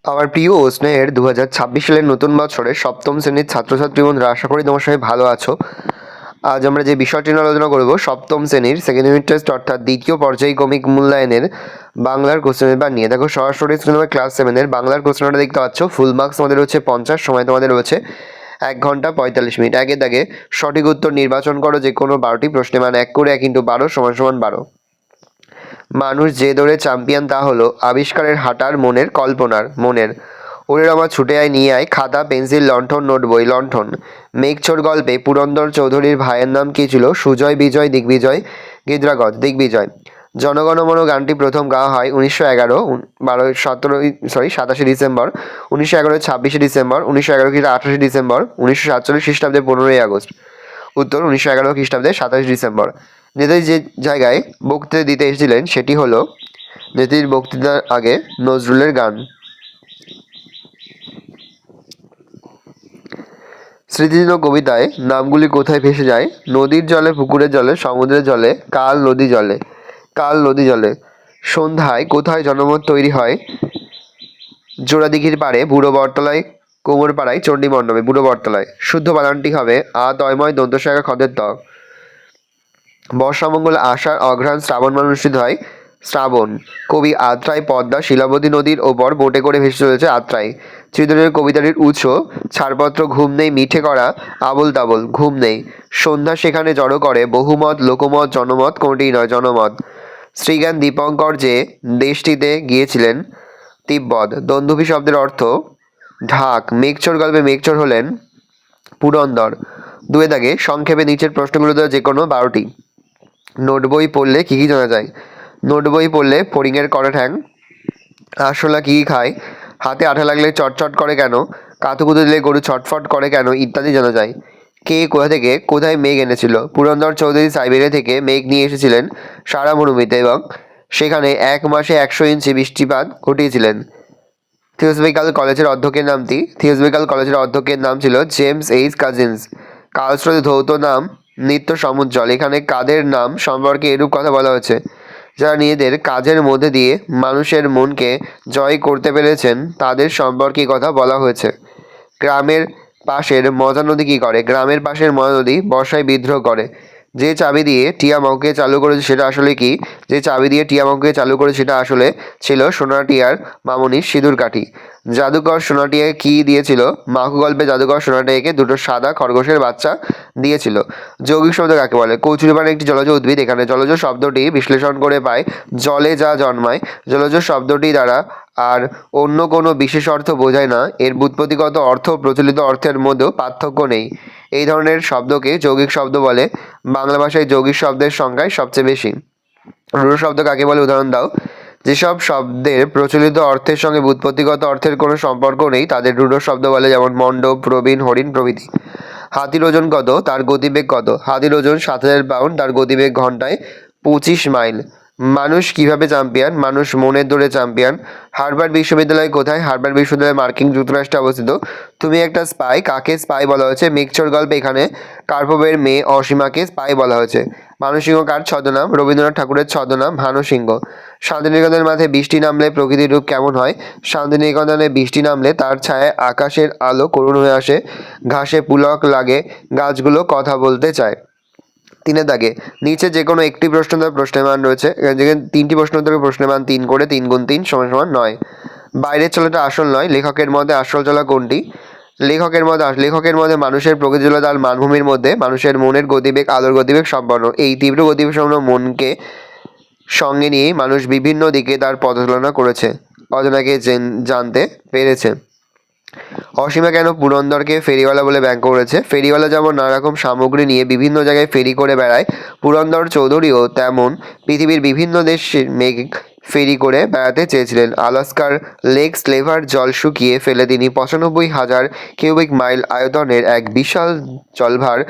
আমার প্রিয় ও স্নেহের 2026 সালের নতুন বছরের সপ্তম শ্রেণীর ছাত্রছাত্রী বন্ধুরা, আশা করি তোমার সবাই ভালো আছো। আজ আমরা যে বিষয়টি নিয়ে আলোচনা করব, সপ্তম শ্রেণীর সেকেন্ড ইউনিট টেস্ট অর্থাৎ দ্বিতীয় পর্যায়ক্রমিক মূল্যায়নের বাংলার কোশ্চেন পেপার নিয়ে। দেখো, সরাসরি স্ক্রিন নাম্বার ক্লাস 7-এর বাংলার কোশ্চেনটা দেখতে পাচ্ছ। ফুল মার্কস আমাদের হচ্ছে 50, সময় তোমাদের রয়েছে 1 ঘন্টা 45 মিনিট। একে দাগে সঠিক উত্তর নির্বাচন করো যে কোনো 12টি প্রশ্নে, মান 1 করে 1 × 12 = 12। মানুষ যে দৌড়ে চ্যাম্পিয়ন তা হলো আবিষ্কারের, হাঁটার, মনের, কল্পনার। মনের। ওরে রমা ছুটে আয়, নিয়ে আয় খাতা, পেন্সিল, লণ্ঠন, নোট বই। লণ্ঠন। মেঘচোর গল্পে পুরন্দর চৌধুরীর ভাইয়ের নাম কী ছিল? সুজয়, বিজয়, দিগ্বিজয়, গিদ্রাগত। দিগ্বিজয়। জনগণমন গানটি প্রথম গাওয়া হয় 1911 ডিসেম্বর, 1911 26 ডিসেম্বর, 1911 28 ডিসেম্বর, 1947 খ্রিস্টাব্দে 15ই আগস্ট। উত্তর 1911 খ্রিস্টাব্দে 27 ডিসেম্বর। নেতাজি যে জায়গায় বক্তৃতা দিতে এসেছিলেন সেটি হলো, নেতাজির বক্তৃতার আগে নজরুলের গান। স্মৃতিচিহ্ন কবিতায় নামগুলি কোথায় ভেসে যায়? নদীর জলে, পুকুরের জলে, সমুদ্রের জলে, কাল নদী জলে। কাল নদী জলে। সন্ধ্যায় কোথায় জনমত তৈরি হয়? জোড়াদিঘির পাড়ে, বুড়ো বটতলায়, কোমরপাড়ায়, চণ্ডী মণ্ডপে। বুড়ো বটতলায়। শুদ্ধ বানানটি হবে আ তয়ময় দন্তস্বয় খদের ত। বর্ষামঙ্গল, আষাঢ়, অঘ্রাণ, শ্রাবণ মাস অনুষ্ঠিত হয় শ্রাবণ। কবি আত্রাই পদ্মা শিলাবতী নদীর ওপর বোটে করে ভেসে চলেছে আত্রাই। ত্রিদলের কবিতাটির উৎস ছাড়পত্র। ঘুম নেই মিঠে করা আবোল তাবোল। ঘুম নেই। সন্ধ্যা সেখানে জড়ো করে বহুমত, লোকমত, জনমত কোনটি নয়, জনমত। শ্রীজ্ঞান দীপঙ্কর যে দেশটিতে গিয়েছিলেন তিব্বত। দন্দুভি শব্দের অর্থ ঢাক। মেঘচোর গল্পে মেঘচোর হলেন পুরন্দর। দুয়ে দাগে সংক্ষেপে নিচের প্রশ্নগুলো দেওয়া যে কোনো 12টি। নোট বই পড়লে কী কী জানা যায়? নোট বই পড়লে ফড়িংয়ের কটা ঠ্যাং? আরশোলা কী কী খায়? হাতে আঠা লাগলে চটচট করে কেন? কাতুকুতু দিলে গরু ছটফট করে কেন? ইত্যাদি জানা যায়। কে কোথা থেকে কোথায় মেঘ এনেছিল? পুরন্দর চৌধুরী সাইবেরিয়া থেকে মেঘ নিয়ে এসেছিলেন সারা মরুভূমিতে এবং সেখানে 1 মাসে 100 ইঞ্চি বৃষ্টিপাত ঘটিয়েছিলেন। থিওসফিক্যাল কলেজের অধ্যক্ষের নামটি? থিওসফিক্যাল কলেজের অধ্যক্ষের নাম ছিল জেমস এইচ কাজিন্স। কালস্রোতে ধৌত নাম নিত্য সমুজ্জ্বল। এখানে কাদের নাম সম্পর্কে এরূপ কথা বলা হয়েছে? যারা নিজেদের কাজের মধ্যে দিয়ে মানুষের মনকে জয় করতে পেরেছেন তাদের সম্পর্কে কথা বলা হয়েছে। গ্রামের পাশের মজা নদী কী করে? গ্রামের পাশের মজা নদী বর্ষায় বিদ্রোহ করে। যে চাবি দিয়ে টিয়ামগকে চালু করেছে সেটা আসলে কি? যে চাবি দিয়ে টিয়ামগকে চালু করেছে সেটা আসলে ছিল সোনাটিয়ার মামনির সিঁদুর কাঠি। জাদুকর সোনাটিয়াকে কি দিয়েছিল? মাকু গল্পে জাদুকর সোনাটিয়াকে 2টো সাদা খরগোশের বাচ্চা দিয়েছিল। যৌগিক শব্দ কাকে বলে? কচুরিপানা একটি জলজ উদ্ভিদ। এখানে জলজ শব্দটি বিশ্লেষণ করে পায় জলে যা জন্মায়। জলজ শব্দটি দ্বারা আর অন্য কোনো বিশেষ অর্থ বোঝায় না। এর ব্যুৎপত্তিগত অর্থ প্রচলিত অর্থের মধ্যেও পার্থক্য নেই। এই ধরনের শব্দকে যৌগিক শব্দ বলে। বাংলা ভাষায় যৌগিক শব্দের সংখ্যাই সবচেয়ে বেশি। রূঢ় শব্দ কাকে বলে? উদাহরণ দাও। যেসব শব্দের প্রচলিত অর্থের সঙ্গে ব্যুৎপত্তিগত অর্থের কোনো সম্পর্ক নেই তাদের রূঢ় শব্দ বলে, যেমন মণ্ডপ, প্রবীণ, হরিণ প্রভৃতি। হাতির ওজন কত? তার গতিবেগ কত? হাতির ওজন 7000 পাউন্ড, তার গতিবেগ ঘন্টায় 25 মাইল। মানুষ কিভাবে চ্যাম্পিয়ন? মানুষ মনের দৌড়ে চ্যাম্পিয়ন। হার্ভার্ড বিশ্ববিদ্যালয় কোথায়? হার্ভার্ড বিশ্ববিদ্যালয় মার্কিন যুক্তরাষ্ট্রে অবস্থিত। তুমি একটা স্পাই, কাকে স্পাই বলা হয়েছে? মেঘচোর গল্পে এখানে কার্পভের মেয়ে অসীমাকে স্পাই বলা হয়েছে। ভানুসিংহ কার ছদ্মনাম? রবীন্দ্রনাথ ঠাকুরের ছদ্মনাম ভানুসিংহ। শান্তিনিকেতনের মাথায় বৃষ্টি নামলে প্রকৃতির রূপ কেমন হয়? শান্তিনিকেতনে বৃষ্টি নামলে তার ছায়ায় আকাশের আলো করুণ হয়ে আসে, ঘাসে পুলক লাগে, গাছগুলো কথা বলতে চায়। 3 দাগে নিচে যে কোনো একটি প্রশ্ন উত্তর প্রশ্নের মান রয়েছে। যেখানে 3টি প্রশ্ন উত্তরের প্রশ্নের মান 3 করে, 3 × 3 = 9। বাইরের চলাটা আসল নয়। লেখকের মধ্যে আসল চলা কোনটি? লেখকের মধ্যে মানুষের প্রকৃতি চলা তার মানভূমির মধ্যে মানুষের মনের গতিবেগ আলোর গতিবেগ সম্পন্ন। এই তীব্র গতিবেগ সম্পন্ন মনকে সঙ্গে নিয়েই মানুষ বিভিন্ন দিকে তার পদচালনা করেছে, অজানাকে জানতে পেরেছে। অসীমা কেন পুরন্দরকে ফেরিওয়ালা বলে ব্যঙ্গ করেছে? ফেরিওয়ালা যেমন নানা রকম সামগ্রী নিয়ে বিভিন্ন জায়গায় ফেরি করে বেড়ায়, পুরন্দর চৌধুরীও তেমন পৃথিবীর বিভিন্ন দেশে মেঘ ফেরি করে বেড়াতে চেয়েছিলেন। আলাস্কার লেক স্লেভার জল শুকিয়ে ফেলে তিনি 95,000 কিউবিক মাইল আয়তনের এক বিশাল জলভার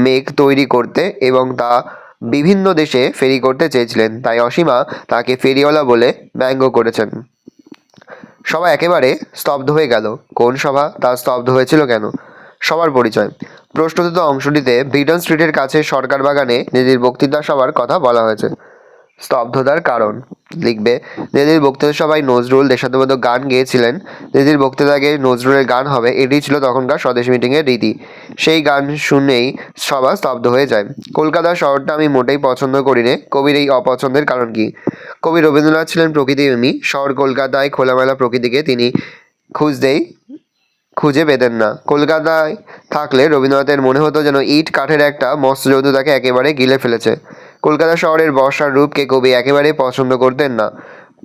মেঘ তৈরি করতে এবং তা বিভিন্ন দেশে ফেরি করতে চেয়েছিলেন। তাই অসীমা তাকে ফেরিওয়ালা বলে ব্যঙ্গ করেছেন। সবাই একেবারে স্তব্ধ হয়ে গেল। কোন সভা? তা স্তব্ধ হয়েছিল কেন? সবার পরিচয়। প্রশ্নোত্তর অংশটিতে ব্রিটন স্ট্রিটের কাছে সরকার বাগানে নিজের বক্তৃতা সভার কথা বলা হয়েছে। স্তব্ধতার কারণ। লিখবে নেতাজির বক্তৃতা সভায় নজরুল দেশাত্মবোধক গান গেয়েছিলেন। নেতাজির বক্তৃতার আগে নজরুলের গান হবে, এটি ছিল তখনকার স্বদেশ মিটিংয়ের রীতি। সেই গান শুনেই সভা স্তব্ধ হয়ে যায়। কলকাতা শহরটা আমি মোটেই পছন্দ করি নে। কবির এই অপছন্দের কারণ কি? কবি রবীন্দ্রনাথ ছিলেন প্রকৃতিপ্রেমী। শহর কলকাতায় খোলামেলা প্রকৃতিকে তিনি খুঁজে পেতেন না। কলকাতায় থাকলে রবীন্দ্রনাথের মনে হতো যেন ইট কাঠের একটা মস্ত যৌধ তাকে একেবারে গিলে ফেলেছে। কলকাতা শহরের বর্ষার রূপকে কবি একেবারেই পছন্দ করতেন না।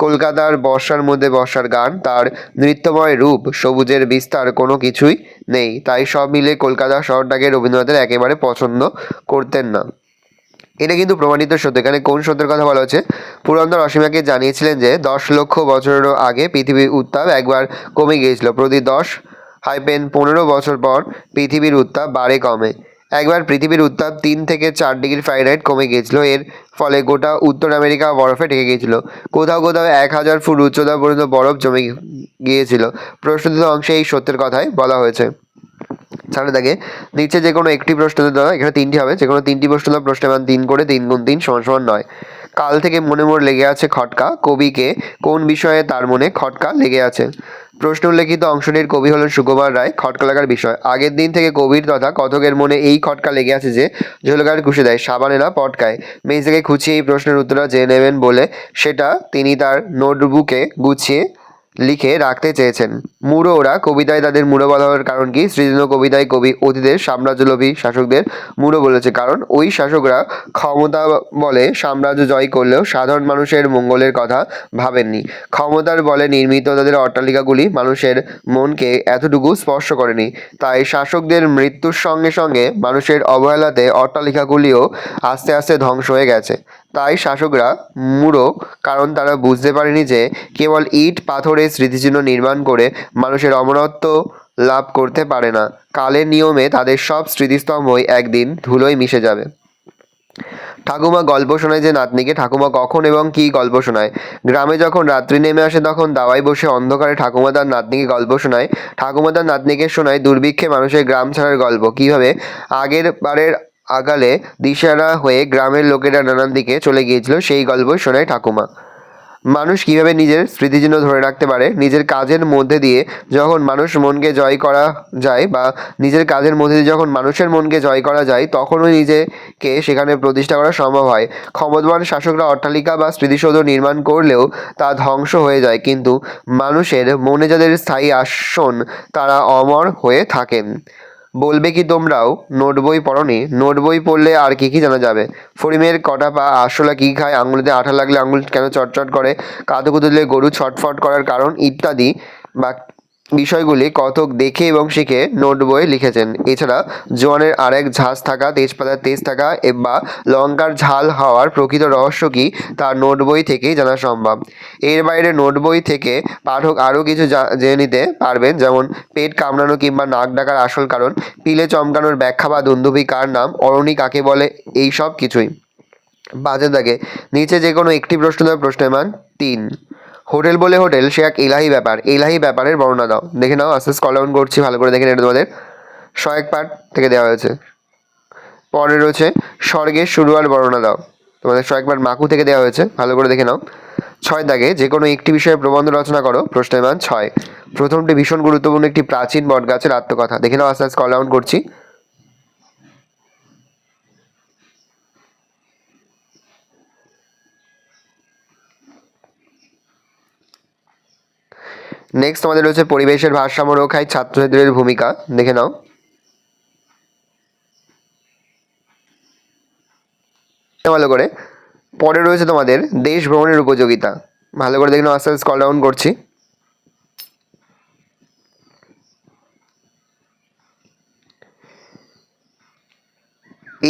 কলকাতার বর্ষার মধ্যে বর্ষার গান, তার নৃত্যময় রূপ, সবুজের বিস্তার কোনো কিছুই নেই। তাই সব মিলে কলকাতা শহরটাকে রবীন্দ্রনাথের একেবারে পছন্দ করতেন না। এটা কিন্তু প্রমাণিত সত্য। এখানে কোন সত্যের কথা বলা হচ্ছে? পুরন্দর অসীমাকে জানিয়েছিলেন যে 10 লক্ষ বছরেরও আগে পৃথিবীর উত্তাপ একবার কমে গিয়েছিল। প্রতি 10-15 বছর পর পৃথিবীর উত্তাপ বাড়ে কমে। একবার পৃথিবীর উত্তাপ 3 থেকে 4 ডিগ্রি ফারেনহাইট কমে গিয়েছিল। এর ফলে গোটা উত্তর আমেরিকা বরফে ঢেকে গিয়েছিল। কোথাও কোথাও 1000 ফুট উচ্চতা পর্যন্ত বরফ জমে গিয়েছিল। প্রশ্নোত্তর অংশে এই সত্যের কথাই বলা হয়েছে। ছাড়া থাকে নিচে যে কোনো একটি প্রশ্ন দেওয়া, এখানে 3টি হবে, যে কোনো 3টি প্রশ্ন দেওয়া, প্রশ্নের মান 3 করে 3 গুণ 3 = 9। কাল থেকে মনে লেগে আছে খটকা। কবিকে কোন বিষয়ে তার মনে খটকা লেগে আছে? প্রশ্ন উল্লেখিত অংশটির কবি হলেন সুকুমার রায়। খটকা লাগার বিষয়: আগের দিন থেকে কবির তথা কথকের মনে এই খটকা লেগে আছে যে ঝোলগার ঘুষে দেয়, সাবানে না পটকায়। মেঝে থেকে খুঁচিয়ে এই প্রশ্নের উত্তরটা জেনে নেবেন বলে সেটা তিনি তার নোটবুকে গুছিয়ে লিখে রাখতে চেয়েছেন। মূঢ় ওরা। কবিতায় তাদের মূঢ় বলা হওয়ার কারণ কি? শ্রীজীর্ণ কবিতায় কবি অতীতের সাম্রাজ্যলোভী শাসকদের মূঢ় বলেছে, কারণ ওই শাসকরা ক্ষমতা বলে সাম্রাজ্য জয় করলেও সাধারণ মানুষের মঙ্গলের কথা ভাবেননি। ক্ষমতার বলে নির্মিত তাদের অট্টালিকাগুলি মানুষের মনকে এতটুকু স্পর্শ করেনি। তাই শাসকদের মৃত্যুর সঙ্গে সঙ্গে মানুষের অবহেলাতে অট্টালিকাগুলিও আস্তে আস্তে ধ্বংস হয়ে গেছে। তাই শাসকরা মূঢ়, কারণ তারা বুঝতে পারেনি যে কেবল ইট পাথরের স্মৃতিচিহ্ন নির্মাণ করে মানুষের অমরত্ব লাভ করতে পারে না। কালের নিয়মে তাদের সব স্মৃতিস্তম্ভই একদিন ধুলোয় মিশে যাবে। ঠাকুমা গল্প শোনায় যে নাতনিকে। ঠাকুমা কখন এবং কী গল্প শোনায়? গ্রামে যখন রাত্রি নেমে আসে তখন দাওয়ায় বসে অন্ধকারে ঠাকুমা তার নাতনিকে গল্প শোনায়। ঠাকুমা তার নাতনিকে শোনায় দুর্ভিক্ষে মানুষের গ্রাম ছাড়ার গল্প। কীভাবে আগের বারের আগালে দিশেহারা হয়ে গ্রামের লোকেরা নানান দিকে চলে গিয়েছিল, সেই গল্পই শোনায় ঠাকুমা। মানুষ কিভাবে নিজের স্মৃতিচিহ্ন ধরে রাখতে পারে? নিজের কাজের মধ্যে দিয়ে যখন মানুষ মনকে জয় করা যায়, বা নিজের কাজের মধ্যে দিয়ে যখন মানুষের মনকে জয় করা যায়, তখনই নিজেকে সেখানে প্রতিষ্ঠা করা সম্ভব হয়। ক্ষমতাবান শাসকরা অট্টালিকা বা স্মৃতিসৌধ নির্মাণ করলেও তা ধ্বংস হয়ে যায়, কিন্তু মানুষের মনে যাদের স্থায়ী আসন তারা অমর হয়ে থাকেন। বলবে কি তোমরাও নোট বই পড়োনি? নোট বই পড়লে আর কি কি জানা যাবে? ফড়িংয়ের কটা পা, আরশোলা কি খায়, আঙুলেতে আঠা লাগলে আঙুল কেন চটচট করে, কাঁদুকুতু দিলে গরু ছটফট করার কারণ ইত্যাদি বা বিষয়গুলি কথক দেখে এবং শিখে নোট বইয়ে লিখেছেন। এছাড়া জোয়ানের আরেক ঝাঁজ থাকা, তেজপাতার তেজ থাকা বা লঙ্কার ঝাল হওয়ার প্রকৃত রহস্য কি, তা নোট বই থেকেই জানা সম্ভব। এর বাইরে নোট বই থেকে পাঠক আরও কিছু জেনে নিতে পারবেন, যেমন পেট কামড়ানো কিংবা নাক ডাকার আসল কারণ, পিলে চমকানোর ব্যাখ্যা বা দুন্দুভি কার নাম, অরণি কাকে বলে, এই সব কিছুই। বাজে দাগে নিচে যে কোনো একটি প্রশ্ন দেওয়া, প্রশ্নের মান 3। হোটেল বলে হোটেল, সে এক ইলাহি ব্যাপার। ইলাহি ব্যাপারের বর্ণনা দাও। দেখে নাও, আস্তে স্ক্রল ডাউন করছি, ভালো করে দেখে এটা তোমাদের 101 পার্ট থেকে দেওয়া হয়েছে। পরে রয়েছে স্বর্গের শুরু আর বর্ণনা দাও, তোমাদের 101 পার্ট মাকু থেকে দেওয়া হয়েছে, ভালো করে দেখে নাও। 6 দাগে যে কোনো একটি বিষয়ে প্রবন্ধ রচনা করো, প্রশ্নের মান 6। প্রথমটি ভীষণ গুরুত্বপূর্ণ একটি প্রাচীন বটগাছের আত্মকথা। দেখে নাও, আস্তে আস্তে স্ক্রল ডাউন করছি। নেক্সট আমাদের রয়েছে পরিবেশের ভারসাম্য রক্ষায় ছাত্রছাত্রীদের ভূমিকা। দেখে নাও, ভালো করে। পরে রয়েছে তোমাদের দেশ ভ্রমণের উপযোগিতা, ভালো করে দেখে নাও, আস্তে আস্তে স্ক্রল ডাউন করছি।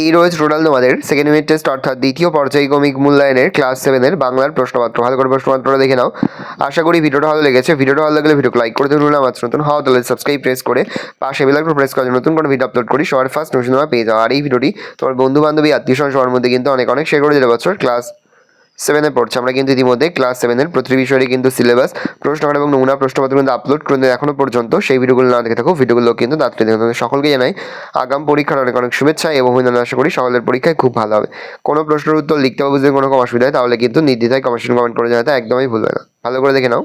এই রয়েছে টোটাল তোমাদের সেকেন্ড ইউনিট টেস্ট, অর্থাৎ দ্বিতীয় পর্যায়ক্রমিক মূল্যায়নের ক্লাস 7-এর বাংলার প্রশ্নপত্র। ভালো করে প্রশ্নপত্রটা দেখে নাও। আশা করি ভিডিওটা ভালো লেগেছে। ভিডিওটা ভালো লাগলে ভিডিওকে লাইক করে দিন, আমার নতুন হওয়া তাহলে সাবস্ক্রাইব প্রেস করে পাশে বেল আইকন প্রেস করে নতুন কোনো ভিডিও আপলোড করি সবার ফার্স্ট নোটিফিকেশন তোমরা পেয়ে যাও। আর এই ভিডিওটি তোমার বন্ধু বান্ধবী আত্মীয় স্বজন সবার মধ্যে কিন্তু অনেক অনেক শেয়ার করে দিতে পারছো। ক্লাস 7-এ পড়ছে। আমরা কিন্তু ইতিমধ্যে ক্লাস 7-এর প্রতিটি বিষয়েরই কিন্তু সিলেবাস, প্রশ্নকার এবং নমুনা প্রশ্নপত্র কিন্তু আপলোড করে এখনো পর্যন্ত সেই ভিডিওগুলো না দেখে থাকো, ভিডিওগুলো কিন্তু তাড়াতাড়ি দেখো। তোমাদের সকলকে জানাই আগাম পরীক্ষার অনেক অনেক শুভেচ্ছা এবং অভিনন্দন। আশা করি সকলের পরীক্ষায় খুব ভালো হবে। কোনো প্রশ্নের উত্তর লিখতে বা বুঝতে কোনো রকম অসুবিধা হয় তাহলে কিন্তু নির্দ্বিধায় কমেন্ট করে জানাতে একদমই ভুলবে না। ভালো করে দেখে নাও।